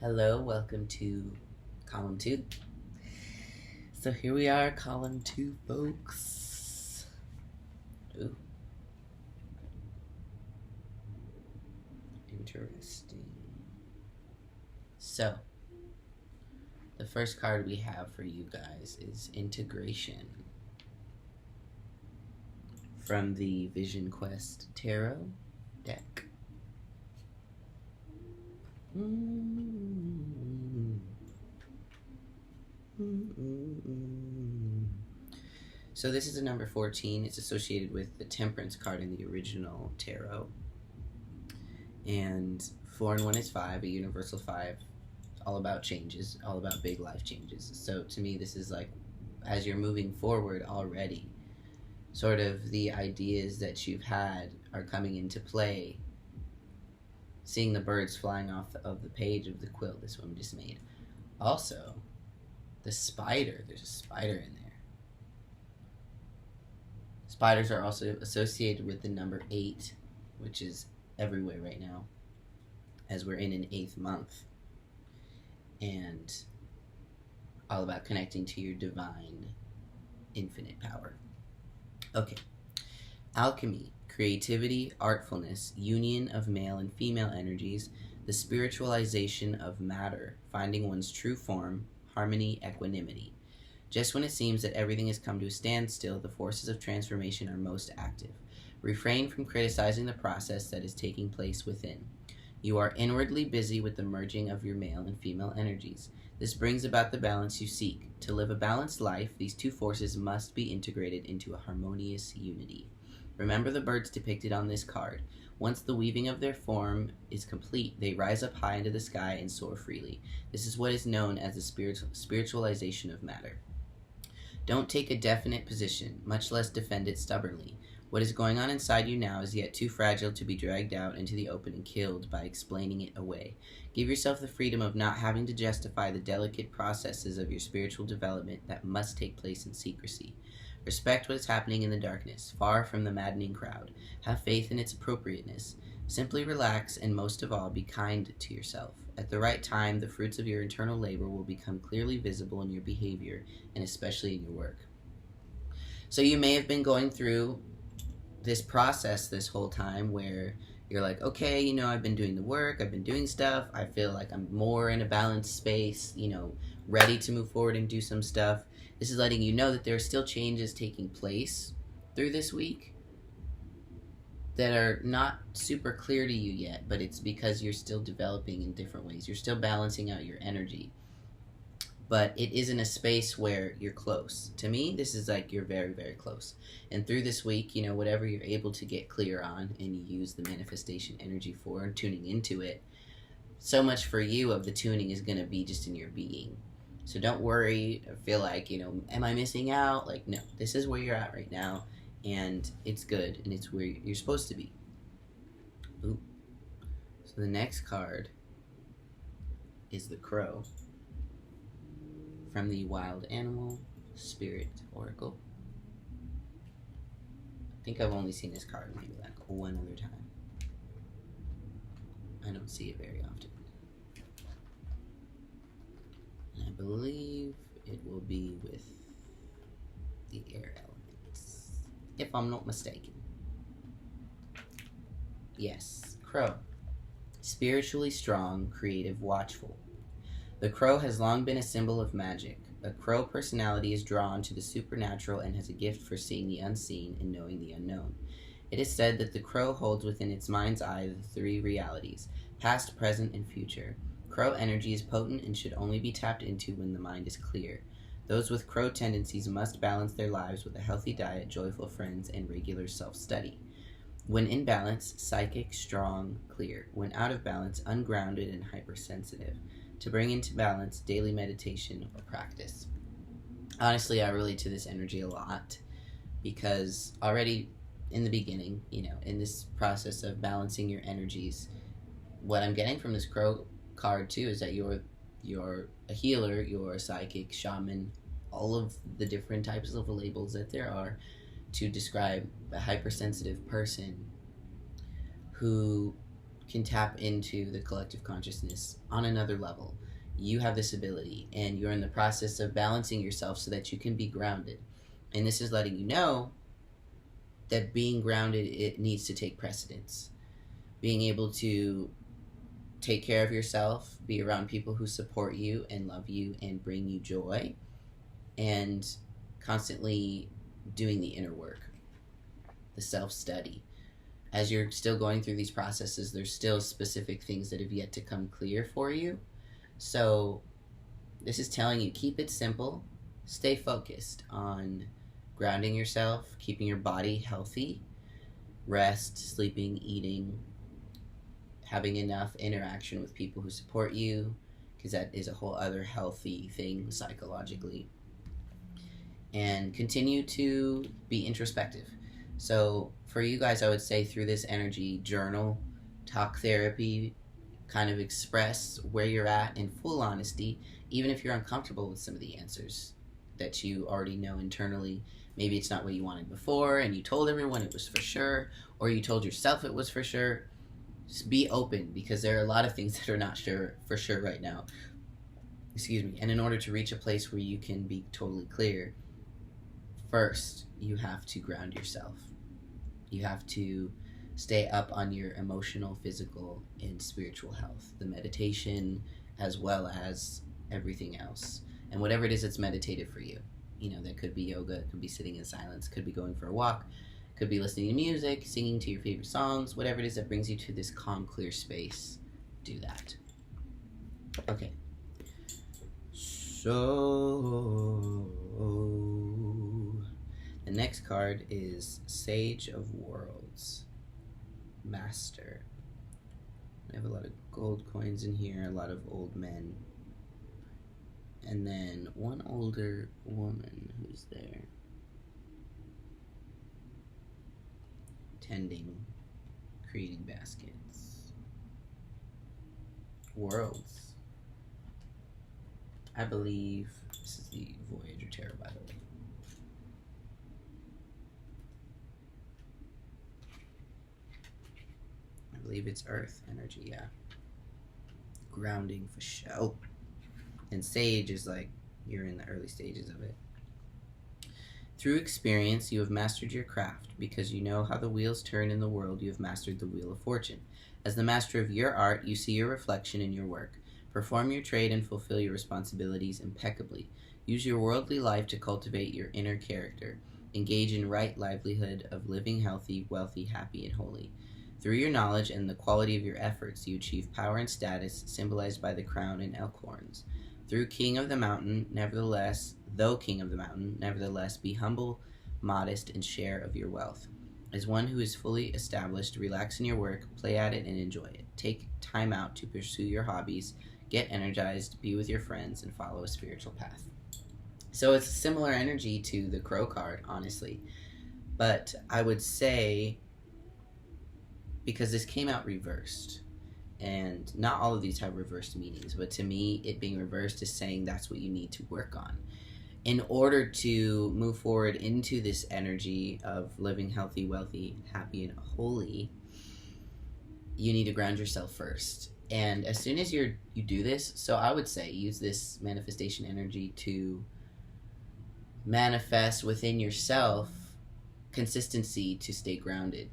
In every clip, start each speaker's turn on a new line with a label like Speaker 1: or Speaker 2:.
Speaker 1: Hello, welcome to column 2. So here we are, column 2, folks. Ooh. Interesting. So, the first card we have for you guys is Integration from the Vision Quest Tarot deck. So this is a number 14. It's associated with the Temperance card in the original tarot. And 4 and 1 is 5, a universal 5, all about changes, all about big life changes. So to me, this is like, as you're moving forward already, sort of the ideas that you've had are coming into play. Seeing the birds flying off of the page of the quilt this one just made. Also, the spider. There's a spider in there. Spiders are also associated with the number 8, which is everywhere right now, as we're in an 8th month. And all about connecting to your divine, infinite power. Okay. Alchemy. Creativity, artfulness, union of male and female energies, the spiritualization of matter, finding one's true form, harmony, equanimity. Just when it seems that everything has come to a standstill, the forces of transformation are most active. Refrain from criticizing the process that is taking place within. You are inwardly busy with the merging of your male and female energies. This brings about the balance you seek. To live a balanced life, these two forces must be integrated into a harmonious unity. Remember the birds depicted on this card. Once the weaving of their form is complete, they rise up high into the sky and soar freely. This is what is known as the spiritualization of matter. Don't take a definite position, much less defend it stubbornly. What is going on inside you now is yet too fragile to be dragged out into the open and killed by explaining it away. Give yourself the freedom of not having to justify the delicate processes of your spiritual development that must take place in secrecy. Respect what is happening in the darkness, far from the maddening crowd. Have faith in its appropriateness. Simply relax, and most of all, be kind to yourself. At the right time, the fruits of your internal labor will become clearly visible in your behavior, and especially in your work. So you may have been going through this process this whole time where you're like, okay, I've been doing the work, I've been doing stuff, I feel like I'm more in a balanced space, ready to move forward and do some stuff. This is letting you know that there are still changes taking place through this week that are not super clear to you yet, but it's because you're still developing in different ways. You're still balancing out your energy. But it is in a space where you're close. To me, this is like you're very, very close. And through this week, whatever you're able to get clear on and you use the manifestation energy for and tuning into it, so much for you of the tuning is going to be just in your being. So don't worry or feel like, am I missing out? Like, no, this is where you're at right now, and it's good, and it's where you're supposed to be. Ooh. So the next card is the Crow from the Wild Animal Spirit Oracle. I think I've only seen this card maybe like one other time. I don't see it very often. I believe it will be with the air elements, if I'm not mistaken. Yes, Crow. Spiritually strong, creative, watchful. The crow has long been a symbol of magic. A crow personality is drawn to the supernatural and has a gift for seeing the unseen and knowing the unknown. It is said that the crow holds within its mind's eye the 3 realities, past, present, and future. Crow energy is potent and should only be tapped into when the mind is clear. Those with crow tendencies must balance their lives with a healthy diet, joyful friends, and regular self-study. When in balance, psychic, strong, clear. When out of balance, ungrounded and hypersensitive. To bring into balance, daily meditation or practice. Honestly, I relate to this energy a lot because already in the beginning, in this process of balancing your energies, what I'm getting from this crow card too is that you're a healer, you're a psychic, shaman, all of the different types of labels that there are to describe a hypersensitive person who can tap into the collective consciousness on another level. You have this ability, and you're in the process of balancing yourself so that you can be grounded. And this is letting you know that being grounded, it needs to take precedence. Being able to take care of yourself, be around people who support you and love you and bring you joy, and constantly doing the inner work, the self-study. As you're still going through these processes, there's still specific things that have yet to come clear for you. So this is telling you, keep it simple, stay focused on grounding yourself, keeping your body healthy, rest, sleeping, eating, having enough interaction with people who support you, because that is a whole other healthy thing psychologically. And continue to be introspective. So for you guys, I would say through this energy, journal, talk therapy, kind of express where you're at in full honesty, even if you're uncomfortable with some of the answers that you already know internally. Maybe it's not what you wanted before and you told everyone it was for sure, or you told yourself it was for sure. Just be open, because there are a lot of things that are not sure for sure right now. Excuse me. And in order to reach a place where you can be totally clear, first, you have to ground yourself. You have to stay up on your emotional, physical, and spiritual health. The meditation, as well as everything else. And whatever it is that's meditative for you. You know, that could be yoga, it could be sitting in silence, could be going for a walk, could be listening to music, singing to your favorite songs, whatever it is that brings you to this calm, clear space, do that. Okay. So the next card is Sage of Worlds, Master. I have a lot of gold coins in here, a lot of old men. And then one older woman who's there, tending, creating baskets. Worlds. I believe this is the Voyager Tarot, by the way. I believe it's Earth energy, yeah. Grounding for show. And Sage is like, you're in the early stages of it. Through experience, you have mastered your craft. Because you know how the wheels turn in the world, you have mastered the wheel of fortune. As the master of your art, you see your reflection in your work. Perform your trade and fulfill your responsibilities impeccably. Use your worldly life to cultivate your inner character. Engage in right livelihood of living healthy, wealthy, happy, and holy. Through your knowledge and the quality of your efforts, you achieve power and status, symbolized by the crown and elk horns. Though king of the mountain, nevertheless, be humble, modest, and share of your wealth. As one who is fully established, relax in your work, play at it, and enjoy it. Take time out to pursue your hobbies, get energized, be with your friends, and follow a spiritual path. So it's a similar energy to the Crow card, honestly. But I would say, because this came out reversed, and not all of these have reversed meanings, but to me, it being reversed is saying that's what you need to work on. In order to move forward into this energy of living healthy, wealthy, happy, and holy, you need to ground yourself first. And as soon as you do this, so I would say use this manifestation energy to manifest within yourself consistency to stay grounded.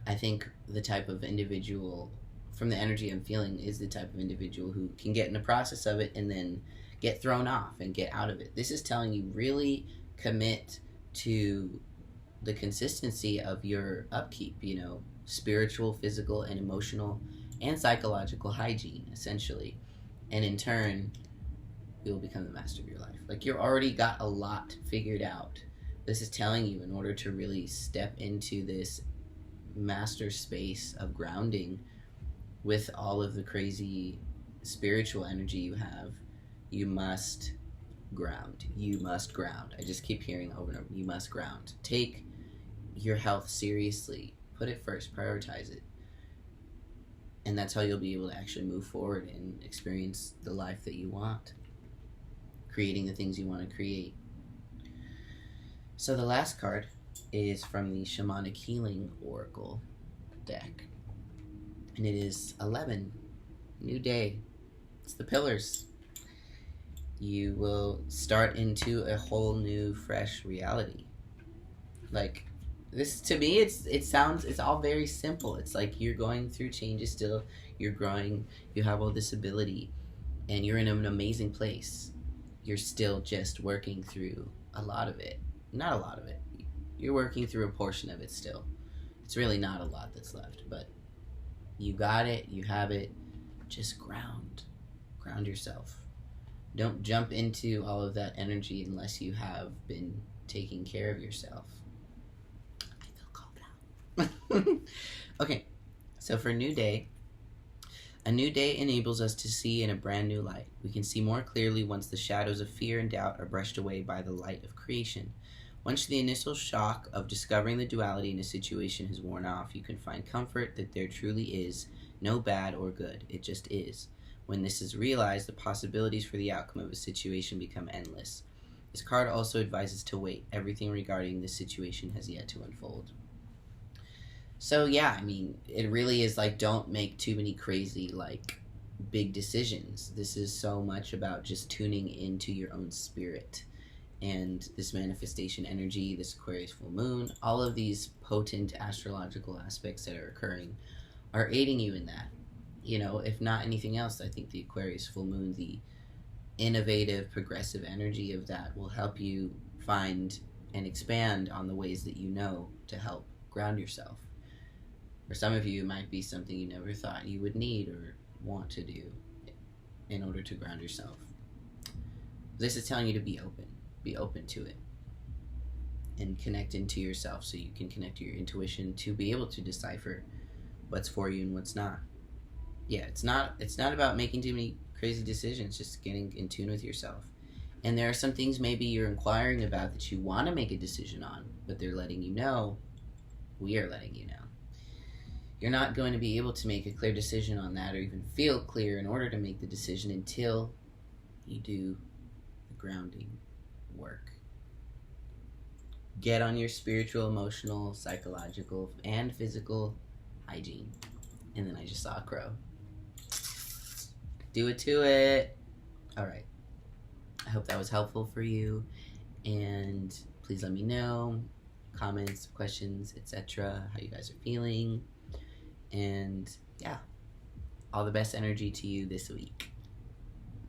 Speaker 1: I think the type of individual, from the energy I'm feeling, is the type of individual who can get in the process of it and then get thrown off and get out of it. This is telling you really commit to the consistency of your upkeep, you know, spiritual, physical, and emotional and psychological hygiene, essentially. And in turn, you'll become the master of your life. Like, you've already got a lot figured out. This is telling you, in order to really step into this master space of grounding with all of the crazy spiritual energy you have, you must ground. You must ground. I just keep hearing over and over, you must ground. Take your health seriously. Put it first. Prioritize it. And that's how you'll be able to actually move forward and experience the life that you want. Creating the things you want to create. So the last card is from the Shamanic Healing Oracle deck. And it is 11. New day. It's the pillars. You will start into a whole new, fresh reality. Like, this, to me, it's all very simple. It's like you're going through changes still. You're growing. You have all this ability, and you're in an amazing place. You're still just working through a lot of it. Not a lot of it. You're working through a portion of it still. It's really not a lot that's left, but you got it. You have it. Just ground yourself. Don't jump into all of that energy unless you have been taking care of yourself. I feel calm now. Okay, so for a new day enables us to see in a brand new light. We can see more clearly once the shadows of fear and doubt are brushed away by the light of creation. Once the initial shock of discovering the duality in a situation has worn off, you can find comfort that there truly is no bad or good. It just is. When this is realized, the possibilities for the outcome of a situation become endless. This card also advises to wait. Everything regarding this situation has yet to unfold. So yeah, I mean, it really is like, don't make too many crazy, like, big decisions. This is so much about just tuning into your own spirit. And this manifestation energy, this Aquarius full moon, all of these potent astrological aspects that are occurring are aiding you in that. You know, if not anything else, I think the Aquarius full moon, the innovative, progressive energy of that will help you find and expand on the ways that you know to help ground yourself. For some of you, it might be something you never thought you would need or want to do in order to ground yourself. This is telling you to be open. Be open to it. And connect into yourself so you can connect to your intuition to be able to decipher what's for you and what's not. Yeah, it's not about making too many crazy decisions, just getting in tune with yourself. And there are some things maybe you're inquiring about that you want to make a decision on, but they're letting you know, we are letting you know. You're not going to be able to make a clear decision on that or even feel clear in order to make the decision until you do the grounding work. Get on your spiritual, emotional, psychological, and physical hygiene. And then I just saw a crow. Do it to it. All right. I hope that was helpful for you. And please let me know, comments, questions, etc., how you guys are feeling. And yeah, all the best energy to you this week.